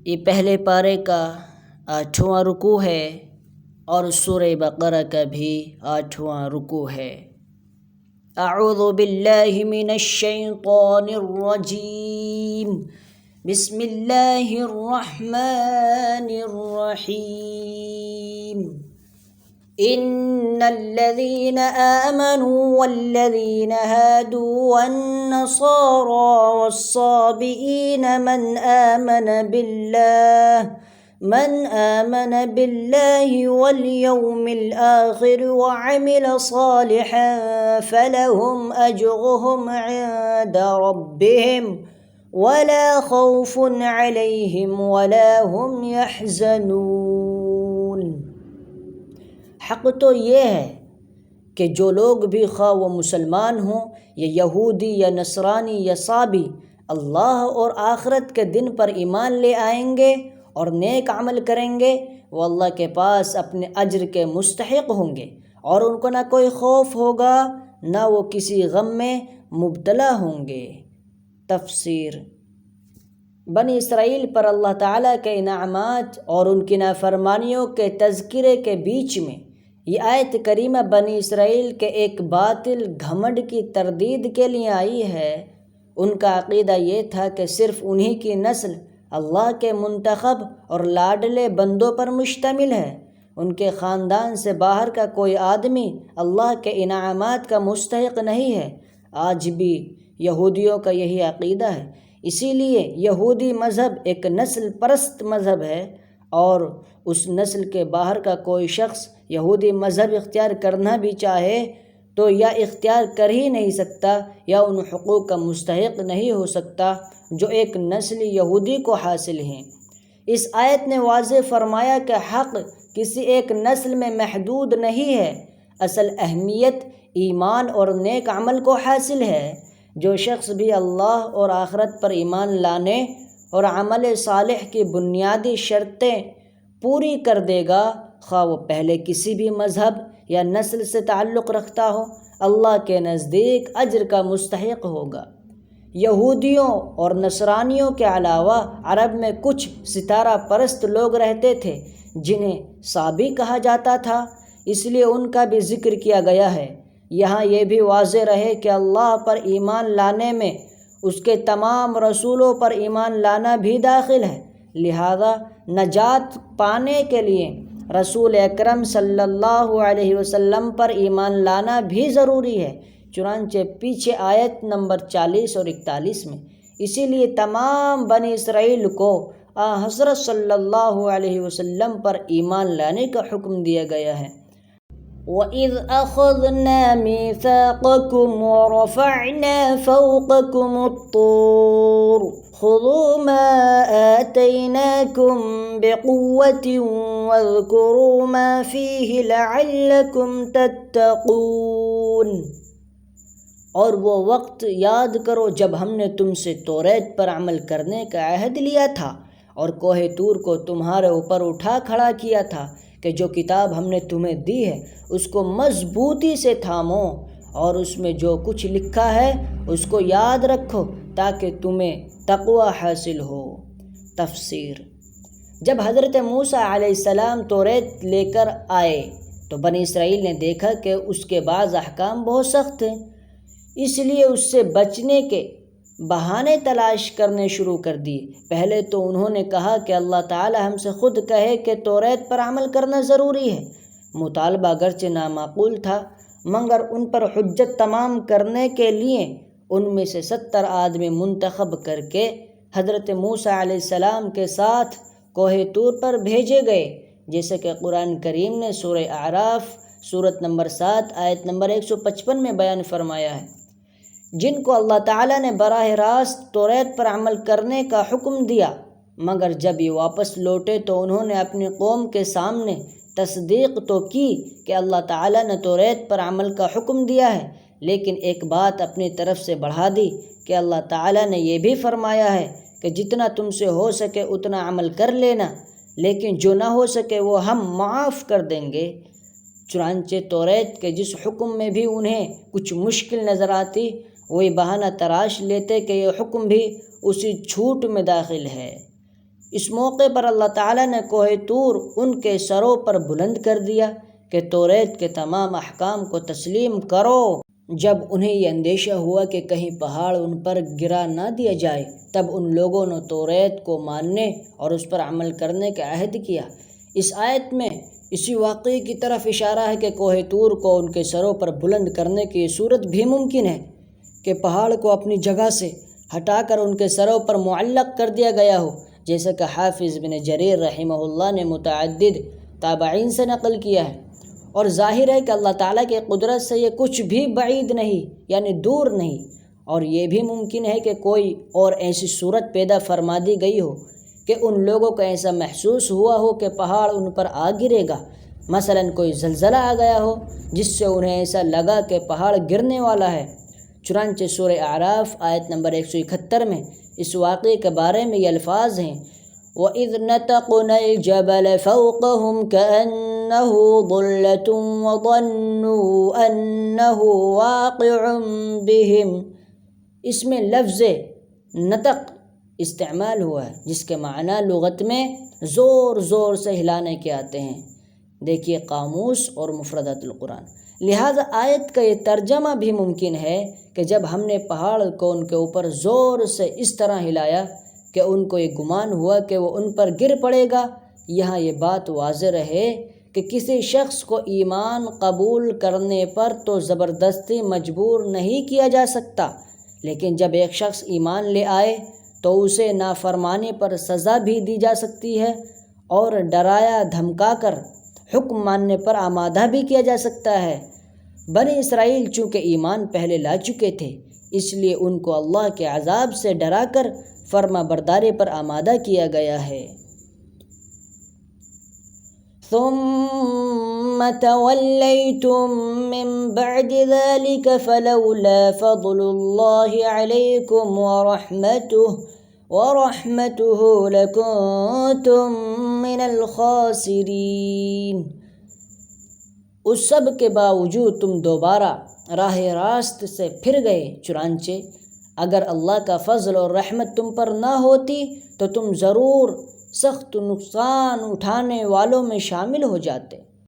یہ پہلے پارے کا 8واں رکوع ہے اور سورہ بقرہ کا بھی 8واں رکوع ہے۔ اعوذ باللہ من الشیطان الرجیم، بسم اللہ الرحمن الرحیم۔ ان الذين آمنوا والذين هادوا والنصارى والصابئين من آمن بالله واليوم الآخر وعمل صالحا فلهم أجرهم عند ربهم ولا خوف عليهم ولا هم يحزنون۔ حق تو یہ ہے کہ جو لوگ بھی خواہ وہ مسلمان ہوں یا یہودی یا نصرانی یا صابی، اللہ اور آخرت کے دن پر ایمان لے آئیں گے اور نیک عمل کریں گے، وہ اللہ کے پاس اپنے اجر کے مستحق ہوں گے اور ان کو نہ کوئی خوف ہوگا نہ وہ کسی غم میں مبتلا ہوں گے۔ تفسیر۔ بنی اسرائیل پر اللہ تعالیٰ کے انعامات اور ان کی نافرمانیوں کے تذکرے کے بیچ میں یہ آیت کریمہ بنی اسرائیل کے ایک باطل گھمنڈ کی تردید کے لیے آئی ہے۔ ان کا عقیدہ یہ تھا کہ صرف انہی کی نسل اللہ کے منتخب اور لاڈلے بندوں پر مشتمل ہے، ان کے خاندان سے باہر کا کوئی آدمی اللہ کے انعامات کا مستحق نہیں ہے۔ آج بھی یہودیوں کا یہی عقیدہ ہے، اسی لیے یہودی مذہب ایک نسل پرست مذہب ہے، اور اس نسل کے باہر کا کوئی شخص یہودی مذہب اختیار کرنا بھی چاہے تو یا اختیار کر ہی نہیں سکتا یا ان حقوق کا مستحق نہیں ہو سکتا جو ایک نسل یہودی کو حاصل ہیں۔ اس آیت نے واضح فرمایا کہ حق کسی ایک نسل میں محدود نہیں ہے، اصل اہمیت ایمان اور نیک عمل کو حاصل ہے۔ جو شخص بھی اللہ اور آخرت پر ایمان لانے اور عمل صالح کی بنیادی شرطیں پوری کر دے گا، خواہ وہ پہلے کسی بھی مذہب یا نسل سے تعلق رکھتا ہو، اللہ کے نزدیک اجر کا مستحق ہوگا۔ یہودیوں اور نصرانیوں کے علاوہ عرب میں کچھ ستارہ پرست لوگ رہتے تھے جنہیں صابی کہا جاتا تھا، اس لیے ان کا بھی ذکر کیا گیا ہے۔ یہاں یہ بھی واضح رہے کہ اللہ پر ایمان لانے میں اس کے تمام رسولوں پر ایمان لانا بھی داخل ہے، لہذا نجات پانے کے لیے رسول اکرم صلی اللہ علیہ وسلم پر ایمان لانا بھی ضروری ہے، چنانچہ پیچھے آیت نمبر 40 اور 41 میں۔ اسی لیے تمام بنی اسرائیل کو حضرت صلی اللہ علیہ وسلم پر ایمان لانے کا حکم دیا گیا ہے۔ وَإِذْ أَخَذْنَا مِيثَاقَكُمْ وَرَفَعْنَا فَوْقَكُمُ الطُّورَ خُذُوا مَا آتَيْنَاكُمْ بِقُوَّةٍ وَاذْكُرُوا مَا فِيهِ لَعَلَّكُمْ تَتَّقُونَ۔ اور وہ وقت یاد کرو جب ہم نے تم سے توریت پر عمل کرنے کا عہد لیا تھا اور کوہ طور کو تمہارے اوپر اٹھا کھڑا کیا تھا کہ جو کتاب ہم نے تمہیں دی ہے اس کو مضبوطی سے تھامو اور اس میں جو کچھ لکھا ہے اس کو یاد رکھو تاکہ تمہیں تقوی حاصل ہو۔ تفسیر۔ جب حضرت موسیٰ علیہ السلام توریت لے کر آئے تو بنی اسرائیل نے دیکھا کہ اس کے بعض احکام بہت سخت ہیں، اس لیے اس سے بچنے کے بہانے تلاش کرنے شروع کر دیے۔ پہلے تو انہوں نے کہا کہ اللہ تعالی ہم سے خود کہے کہ توریت پر عمل کرنا ضروری ہے۔ مطالبہ اگرچہ نامعقول تھا مگر ان پر حجت تمام کرنے کے لیے ان میں سے 70 آدمی منتخب کر کے حضرت موسیٰ علیہ السلام کے ساتھ کوہ طور پر بھیجے گئے، جیسے کہ قرآن کریم نے سورہ اعراف سورت نمبر 7 آیت نمبر 155 میں بیان فرمایا ہے، جن کو اللہ تعالیٰ نے براہ راست توریت پر عمل کرنے کا حکم دیا، مگر جب یہ واپس لوٹے تو انہوں نے اپنی قوم کے سامنے تصدیق تو کی کہ اللہ تعالیٰ نے توریت پر عمل کا حکم دیا ہے، لیکن ایک بات اپنی طرف سے بڑھا دی کہ اللہ تعالیٰ نے یہ بھی فرمایا ہے کہ جتنا تم سے ہو سکے اتنا عمل کر لینا، لیکن جو نہ ہو سکے وہ ہم معاف کر دیں گے۔ چنانچہ توریت کے جس حکم میں بھی انہیں کچھ مشکل نظر آتی وہی بہانہ تراش لیتے کہ یہ حکم بھی اسی چھوٹ میں داخل ہے۔ اس موقع پر اللہ تعالیٰ نے کوہ طور ان کے سروں پر بلند کر دیا کہ توریت کے تمام احکام کو تسلیم کرو۔ جب انہیں یہ اندیشہ ہوا کہ کہیں پہاڑ ان پر گرا نہ دیا جائے، تب ان لوگوں نے توریت کو ماننے اور اس پر عمل کرنے کا عہد کیا۔ اس آیت میں اسی واقعے کی طرف اشارہ ہے کہ کوہ طور کو ان کے سروں پر بلند کرنے کی یہ صورت بھی ممکن ہے کہ پہاڑ کو اپنی جگہ سے ہٹا کر ان کے سروں پر معلق کر دیا گیا ہو، جیسا کہ حافظ بن جریر رحمہ اللہ نے متعدد تابعین سے نقل کیا ہے۔ اور ظاہر ہے کہ اللہ تعالیٰ کی قدرت سے یہ کچھ بھی بعید نہیں، یعنی دور نہیں، اور یہ بھی ممکن ہے کہ کوئی اور ایسی صورت پیدا فرما دی گئی ہو کہ ان لوگوں کو ایسا محسوس ہوا ہو کہ پہاڑ ان پر آ گرے گا۔ مثلاً کوئی زلزلہ آ گیا ہو جس سے انہیں ایسا لگا کہ پہاڑ گرنے والا ہے۔ چنانچہ سورہ اعراف آیت نمبر 171 میں اس واقعے کے بارے میں یہ الفاظ ہیں: وَإِذْ نَتَقْنَا الْجَبَلَ فَوْقَهُمْ كَأَنَّهُ ظُلَّةٌ وَظَنُّوا أَنَّهُ وَاقِعٌ بِهِمْ۔ اس میں لفظ نطق استعمال ہوا ہے جس کے معنی لغت میں زور زور سے ہلانے کے آتے ہیں۔ دیکھیے قاموس اور مفردات القرآن۔ لہٰذا آیت کا یہ ترجمہ بھی ممکن ہے کہ جب ہم نے پہاڑ کو ان کے اوپر زور سے اس طرح ہلایا کہ ان کو یہ گمان ہوا کہ وہ ان پر گر پڑے گا۔ یہاں یہ بات واضح رہے کہ کسی شخص کو ایمان قبول کرنے پر تو زبردستی مجبور نہیں کیا جا سکتا، لیکن جب ایک شخص ایمان لے آئے تو اسے نافرمانی پر سزا بھی دی جا سکتی ہے، اور ڈرایا دھمکا کر حکم ماننے پر آمادہ بھی کیا جا سکتا ہے۔ بنی اسرائیل چونکہ ایمان پہلے لا چکے تھے، اس لیے ان کو اللہ کے عذاب سے ڈرا کر فرما برداری پر آمادہ کیا گیا ہے۔ ثم توليتم من بعد ذلك فلولا فضل الله عليكم ورحمته لكنتم من الخاسرين۔ اس سب کے باوجود تم دوبارہ راہ راست سے پھر گئے، چنانچہ اگر اللہ کا فضل اور رحمت تم پر نہ ہوتی تو تم ضرور سخت نقصان اٹھانے والوں میں شامل ہو جاتے۔